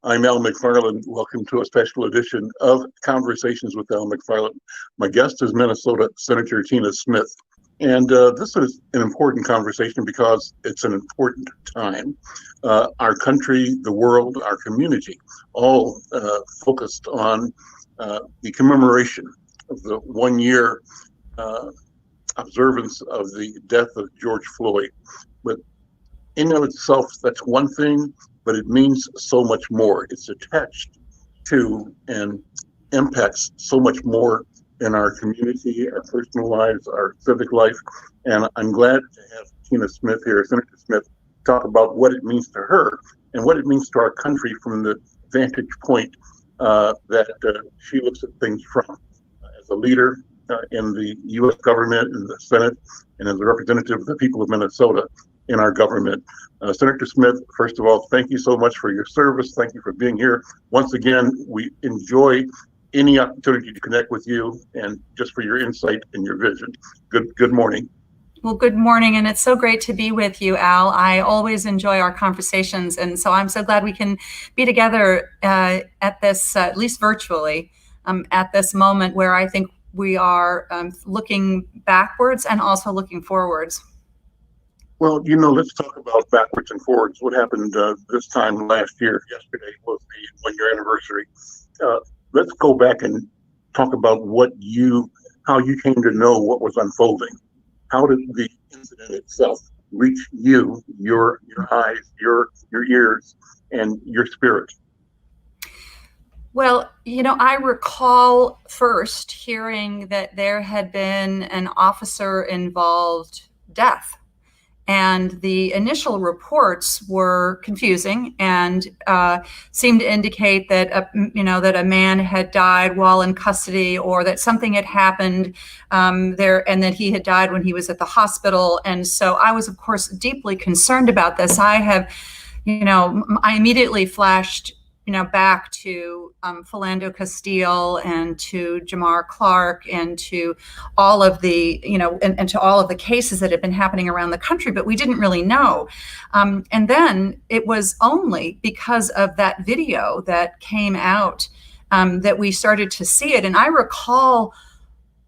I'm Al McFarlane. Welcome to a special edition of Conversations with Al McFarlane. My guest is Minnesota Senator Tina Smith. And this is an important conversation because it's an important time. Our country, the world, our community, all focused on the commemoration of the 1 year observance of the death of George Floyd. But in and of itself, that's one thing, but it means so much more. It's attached to and impacts so much more in our community, our personal lives, our civic life. And I'm glad to have Tina Smith here, Senator Smith, talk about what it means to her and what it means to our country from the vantage point that she looks at things from. As a leader in the U.S. government, in the Senate, and as a representative of the people of Minnesota in our government. Senator Smith, first of all, thank you so much for your service. Thank you for being here. Once again, we enjoy any opportunity to connect with you and just for your insight and your vision. Good morning. Well, good morning, and it's so great to be with you, Al. I always enjoy our conversations, and so I'm so glad we can be together at this, at least virtually, at this moment where I think we are looking backwards and also looking forwards. Well, let's talk about backwards and forwards. What happened this time last year? Yesterday was the 1 year anniversary. Let's go back and talk about how you came to know what was unfolding. How did the incident itself reach you, your eyes, your ears, and your spirit? Well, I recall first hearing that there had been an officer-involved death. And the initial reports were confusing and seemed to indicate that that a man had died while in custody, or that something had happened there, and that he had died when he was at the hospital. And so I was, of course, deeply concerned about this. I immediately flashed back to Philando Castile and to Jamar Clark and to all of the, and to all of the cases that had been happening around the country, but we didn't really know. And then it was only because of that video that came out that we started to see it. And I recall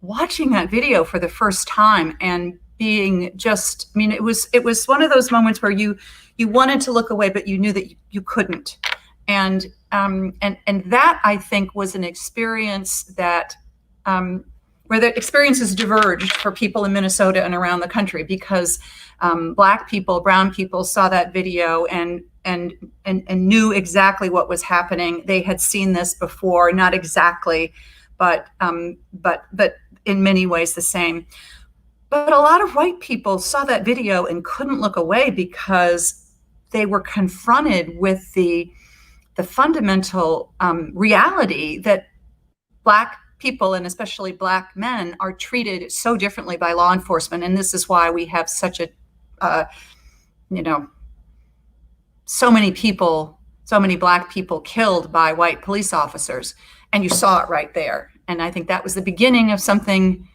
watching that video for the first time and being just, it was one of those moments where you wanted to look away, but you knew that you couldn't. And that, I think, was an experience that where the experiences diverged for people in Minnesota and around the country, because Black people, brown people saw that video and knew exactly what was happening. They had seen this before, not exactly, but in many ways the same. But a lot of white people saw that video and couldn't look away because they were confronted with the fundamental reality that Black people, and especially Black men, are treated so differently by law enforcement. And this is why we have such so many Black people killed by white police officers. And you saw it right there. And I think that was the beginning of something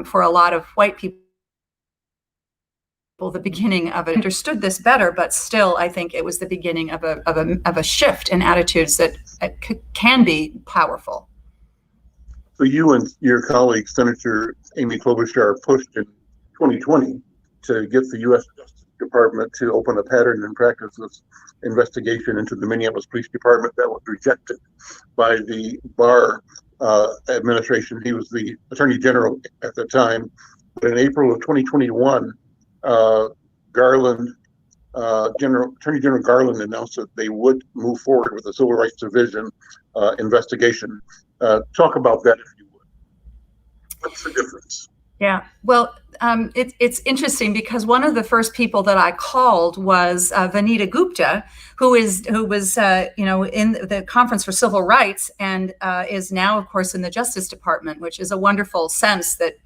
for a lot of white people. The beginning of it. Understood this better, but still, I think it was the beginning of a shift in attitudes that can be powerful. So you and your colleague, Senator Amy Klobuchar, pushed in 2020 to get the U.S. Justice Department to open a pattern and practices investigation into the Minneapolis Police Department. That was rejected by the Barr administration. He was the Attorney General at the time. But in April of 2021, Attorney General Garland announced that they would move forward with the Civil Rights Division investigation. Talk about that, if you would. What's the difference? Yeah, well, it's interesting because one of the first people that I called was Vanita Gupta, who was in the Conference for Civil Rights and is now, of course, in the Justice Department, which is a wonderful sense that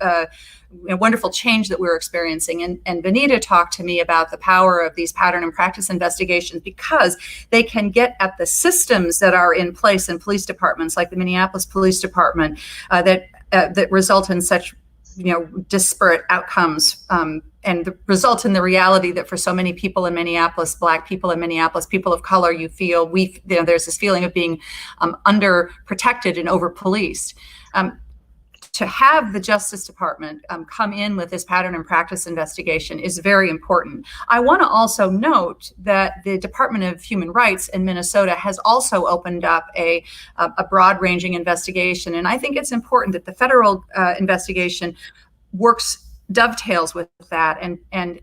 a wonderful change that we're experiencing. And Vanita talked to me about the power of these pattern and practice investigations because they can get at the systems that are in place in police departments, like the Minneapolis Police Department, that result in such disparate outcomes result in the reality that for so many people in Minneapolis, Black people in Minneapolis, people of color, there's this feeling of being under protected and over policed. To have the Justice Department come in with this pattern and practice investigation is very important. I want to also note that the Department of Human Rights in Minnesota has also opened up a broad-ranging investigation, and I think it's important that the federal investigation dovetails with that, and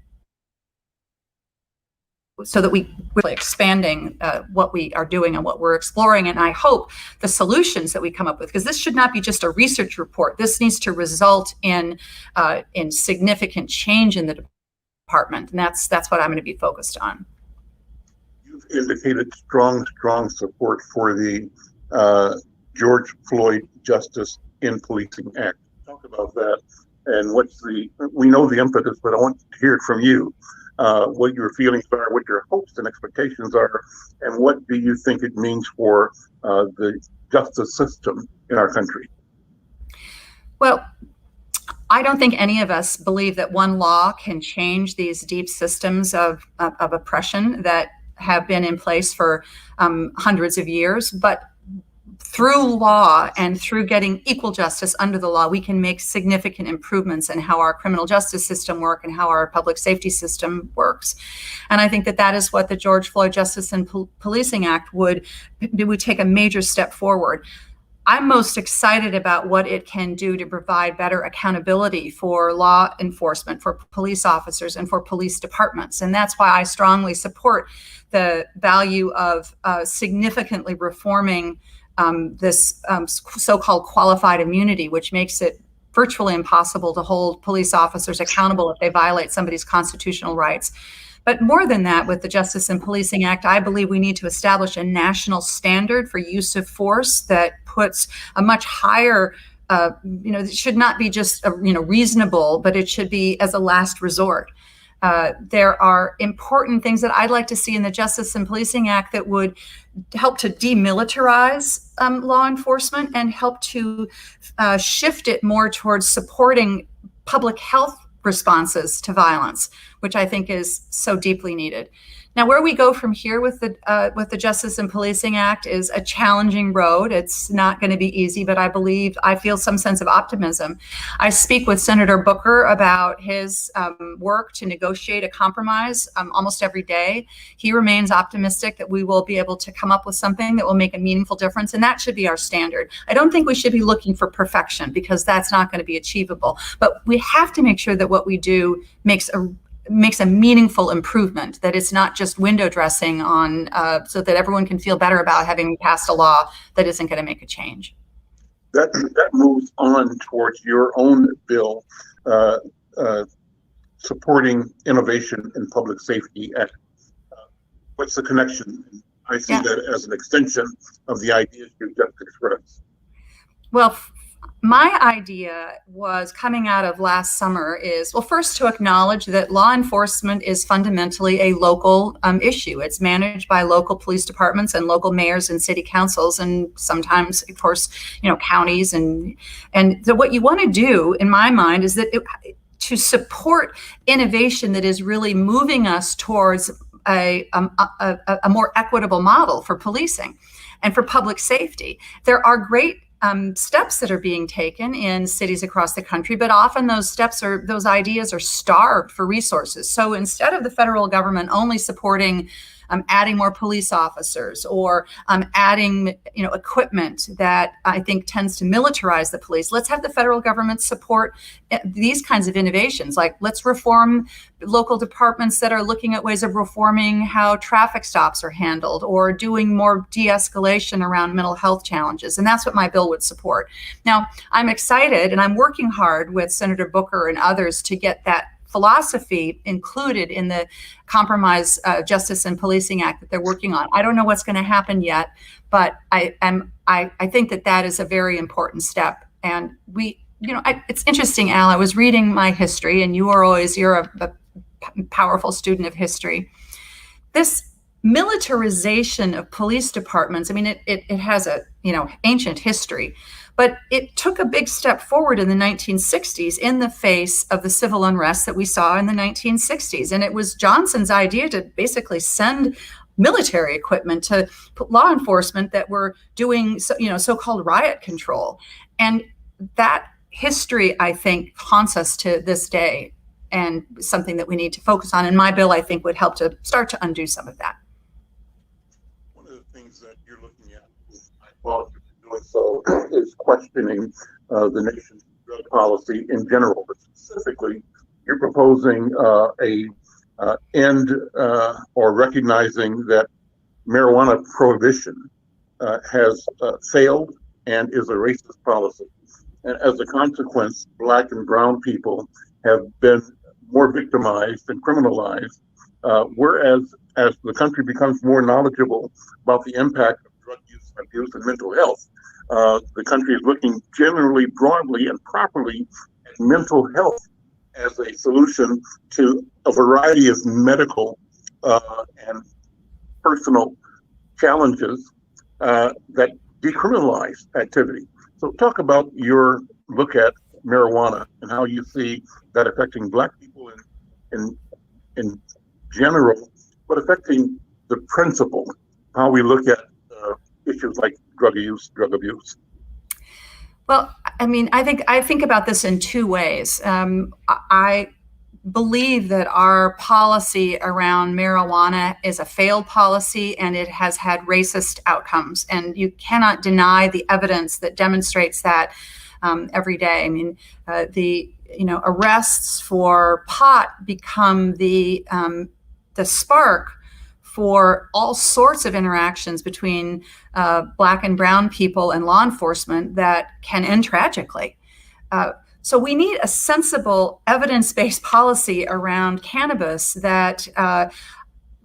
so that we're expanding what we are doing and what we're exploring. And I hope the solutions that we come up with, because this should not be just a research report. This needs to result in significant change in the department. And that's what I'm going to be focused on. You've indicated strong support for the George Floyd Justice in Policing Act. Talk about that. And we know the impetus, but I want to hear it from you. What your feelings are, what your hopes and expectations are, and what do you think it means for the justice system in our country? Well, I don't think any of us believe that one law can change these deep systems of oppression that have been in place for hundreds of years, but through law and through getting equal justice under the law, we can make significant improvements in how our criminal justice system works and how our public safety system works. And I think that is what the George Floyd Justice and Policing Act would take a major step forward. I'm most excited about what it can do to provide better accountability for law enforcement, for police officers, and for police departments. And that's why I strongly support the value of significantly reforming this so-called qualified immunity, which makes it virtually impossible to hold police officers accountable if they violate somebody's constitutional rights. But more than that, with the Justice and Policing Act, I believe we need to establish a national standard for use of force that puts a much higher, it should not be just reasonable, but it should be as a last resort. There are important things that I'd like to see in the Justice and Policing Act that would help to demilitarize law enforcement and help to shift it more towards supporting public health responses to violence, which I think is so deeply needed. Now, where we go from here with the Justice and Policing Act is a challenging road. It's not going to be easy, but I feel some sense of optimism. I speak with Senator Booker about his work to negotiate a compromise almost every day. He remains optimistic that we will be able to come up with something that will make a meaningful difference, and that should be our standard. I don't think we should be looking for perfection, because that's not going to be achievable. But we have to make sure that what we do makes a meaningful improvement, that it's not just window dressing on so that everyone can feel better about having passed a law that isn't going to make a change. That moves on towards your own bill supporting innovation in public safety. What's the connection? I see that as an extension of the ideas you just expressed. Well, my idea was coming out of last summer is, well, first to acknowledge that law enforcement is fundamentally a local issue. It's managed by local police departments and local mayors and city councils, and sometimes, of course, counties. And so what you want to do, in my mind, is to support innovation that is really moving us towards a more equitable model for policing and for public safety. There are great steps that are being taken in cities across the country, but often those ideas are starved for resources. So instead of the federal government only supporting adding more police officers or adding equipment that I think tends to militarize the police, let's have the federal government support these kinds of innovations. Like, let's reform local departments that are looking at ways of reforming how traffic stops are handled, or doing more de-escalation around mental health challenges. And that's what my bill would support. Now, I'm excited, and I'm working hard with Senator Booker and others to get that philosophy included in the compromise Justice and Policing Act that they're working on. I don't know what's going to happen yet, but I think that is a very important step. And it's interesting, Al, I was reading my history, and you're a powerful student of history. This militarization of police departments, I mean, it has a, ancient history, but it took a big step forward in the 1960s in the face of the civil unrest that we saw in the 1960s. And it was Johnson's idea to basically send military equipment to law enforcement that were doing, so-called riot control. And that history, I think, haunts us to this day, and something that we need to focus on. And my bill, I think, would help to start to undo some of that. One of the things that you're looking at, while you're doing so, is questioning the nation's drug policy in general, but specifically, you're proposing end or recognizing that marijuana prohibition has failed and is a racist policy. And as a consequence, Black and brown people have been more victimized and criminalized, whereas as the country becomes more knowledgeable about the impact of drug use and abuse and mental health, the country is looking generally, broadly, and properly at mental health as a solution to a variety of medical and personal challenges that decriminalize activity. So talk about your look at marijuana and how you see that affecting Black people in general, but affecting the principle, how we look at issues like drug use, drug abuse. Well, I mean, I think about this in two ways. I believe that our policy around marijuana is a failed policy, and it has had racist outcomes. And you cannot deny the evidence that demonstrates that every day. I mean, the arrests for pot become the spark for all sorts of interactions between Black and brown people and law enforcement that can end tragically. So we need a sensible, evidence-based policy around cannabis that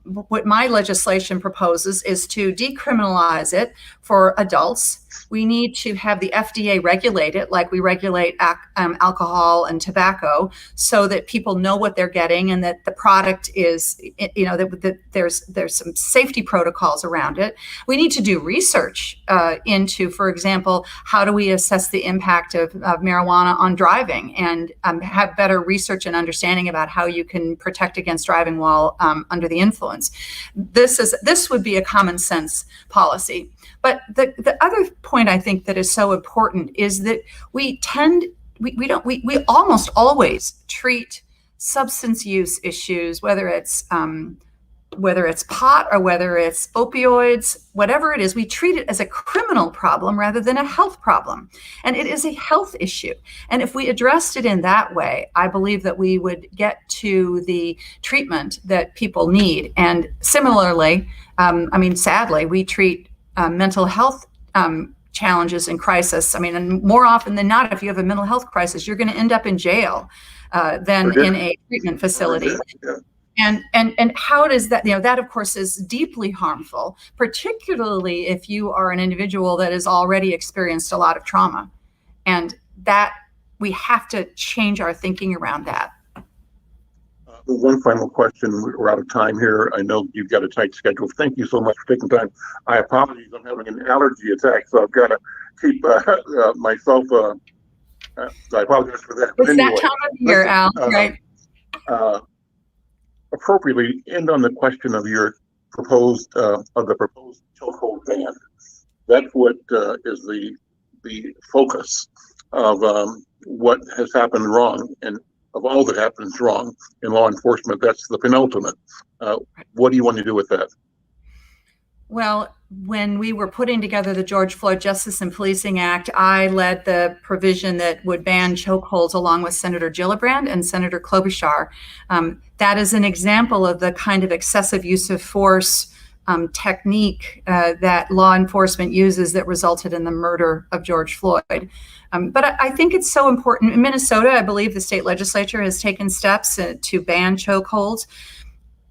what my legislation proposes is to decriminalize it for adults. We need to have the FDA regulate it like we regulate alcohol and tobacco, so that people know what they're getting and that the product is, that there's some safety protocols around it. We need to do research into, for example, how do we assess the impact of marijuana on driving, and have better research and understanding about how you can protect against driving while under the influence. This would be a common sense policy. But the other point I think that is so important is that we almost always treat substance use issues, whether it's pot or whether it's opioids, whatever it is, we treat it as a criminal problem rather than a health problem. And it is a health issue. And if we addressed it in that way, I believe that we would get to the treatment that people need. And similarly, sadly, we treat mental health challenges in crisis. I mean, and more often than not, if you have a mental health crisis, you're going to end up in jail than in a treatment facility. And how does that, that of course is deeply harmful, particularly if you are an individual that has already experienced a lot of trauma. And that we have to change our thinking around that. One final question. We're out of time here. I know you've got a tight schedule. Thank you so much for taking time. I apologize. I'm having an allergy attack, so I've got to keep myself. I apologize for that. It's anyway, that time of year, Al, right? Appropriately end on the question of your proposed chokehold ban. That's what is the focus of what has happened wrong, and of all that happens wrong in law enforcement. That's the penultimate. What do you want to do with that? Well, when we were putting together the George Floyd Justice and Policing Act, I led the provision that would ban chokeholds along with Senator Gillibrand and Senator Klobuchar. That is an example of the kind of excessive use of force technique that law enforcement uses that resulted in the murder of George Floyd. But I think it's so important. In Minnesota, I believe the state legislature has taken steps to ban chokeholds.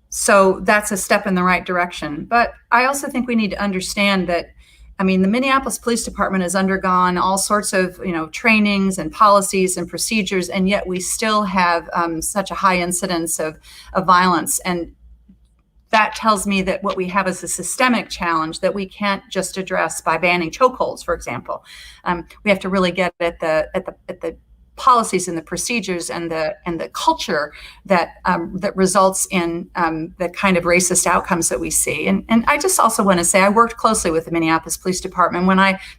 So that's a step in the right direction. But I also think we need to understand that, the Minneapolis Police Department has undergone all sorts of, trainings and policies and procedures, and yet we still have such a high incidence of violence. And that tells me that what we have is a systemic challenge that we can't just address by banning chokeholds, for example. We have to really get at the policies and the procedures and the culture that that results in the kind of racist outcomes that we see. And I just also want to say I worked closely with the Minneapolis Police Department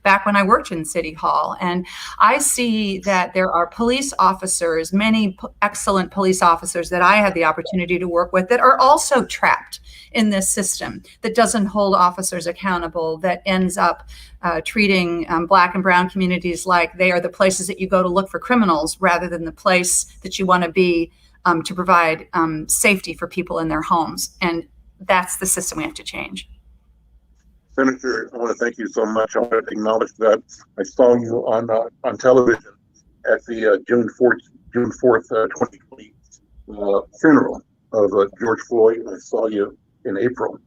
back when I worked in City Hall, and I see that there are police officers, many excellent police officers that I had the opportunity to work with, that are also trapped in this system that doesn't hold officers accountable, that ends up treating Black and brown communities like they are the places that you go to look for criminals rather than the place that you want to be to provide safety for people in their homes. And that's the system we have to change. Senator, I want to thank you so much. I want to acknowledge that I saw you on television at the June 4th, 2020 funeral of George Floyd. And I saw you in April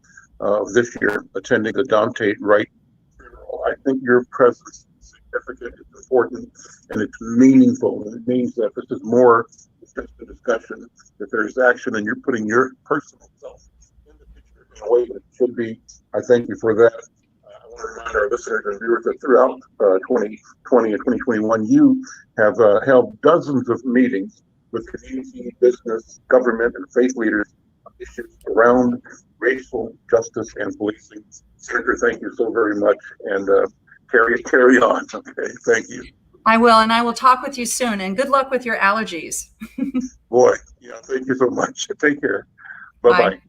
of this year attending the Dante Wright funeral. I think your presence is significant, it's important, and it's meaningful. And it means that this is more than just a discussion, that there's action, and you're putting your personal self in the picture in a way that it should be. I thank you for that. I want to remind our listeners and viewers that throughout 2020 and 2021, you have held dozens of meetings with community, business, government, and faith leaders on issues around racial justice and policing. Senator, thank you so very much, and carry on. Okay, thank you. I will, and I will talk with you soon, and good luck with your allergies. Boy, yeah, thank you so much. Take care. Bye-bye. Bye.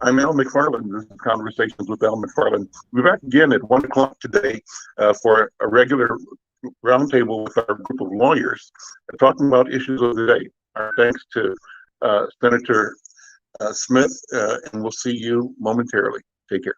I'm Al McFarlane. This is Conversations with Al McFarlane. We'll be back again at 1 o'clock today for a regular roundtable with our group of lawyers talking about issues of the day. Our thanks to Senator Smith, and we'll see you momentarily. Take care.